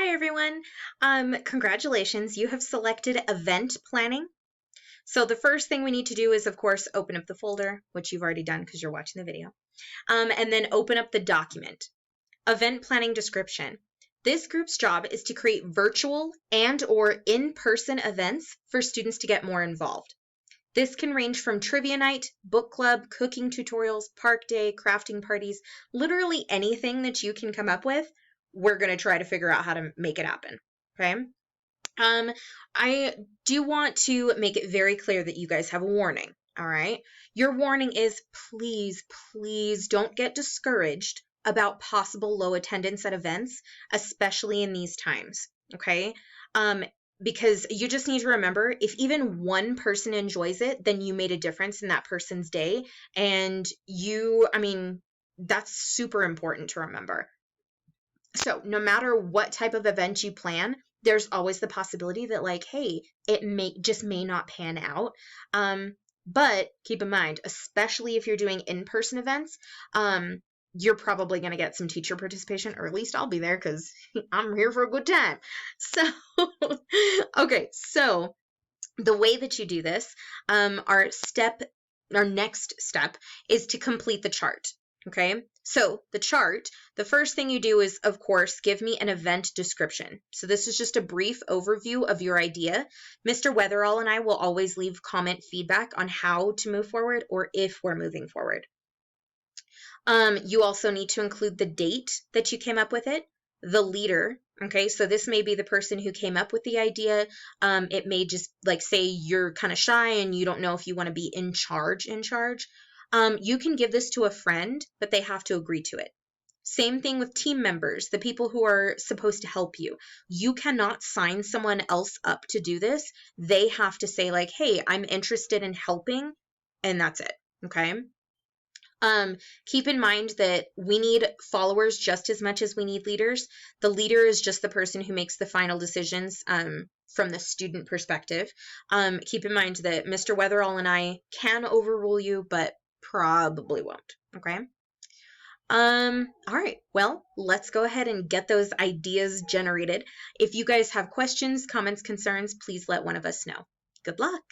Hi everyone. Congratulations. You have selected event planning. So the first thing we need to do is, of course, open up the folder, which you've already done because you're watching the video. And then open up the document. Event planning description. This group's job is to create virtual and or in-person events for students to get more involved. This can range from trivia night, book club, cooking tutorials, park day, crafting parties, literally anything that you can come up with. We're going to try to figure out how to make it happen. Okay. I do want to make it very clear that you guys have a warning. All right. Your warning is please don't get discouraged about possible low attendance at events, especially in these times. Okay. Because you just need to remember, if even one person enjoys it, then you made a difference in that person's day. And that's super important to remember. So no matter what type of event you plan, there's always the possibility that hey, it may not pan out. But keep in mind, especially if you're doing in-person events, you're probably going to get some teacher participation, or at least I'll be there because I'm here for a good time. So, okay, so the way that you do this, our next step is to complete the chart. Okay, so the chart, the first thing you do is, of course, give me an event description. So this is just a brief overview of your idea. Mr. Weatherall and I will always leave comment feedback on how to move forward or if we're moving forward. You also need to include the date that you came up with it, the leader. Okay, so this may be the person who came up with the idea. It may just say you're kind of shy and you don't know if you want to be in charge. You can give this to a friend, but they have to agree to it. Same thing with team members, the people who are supposed to help you. You cannot sign someone else up to do this. They have to say hey, I'm interested in helping, and that's it. Okay. Keep in mind that we need followers just as much as we need leaders. The leader is just the person who makes the final decisions from the student perspective. Keep in mind that Mr. Weatherall and I can overrule you, but probably won't. Okay. All right. Well, let's go ahead and get those ideas generated. If you guys have questions, comments, concerns, please let one of us know. Good luck.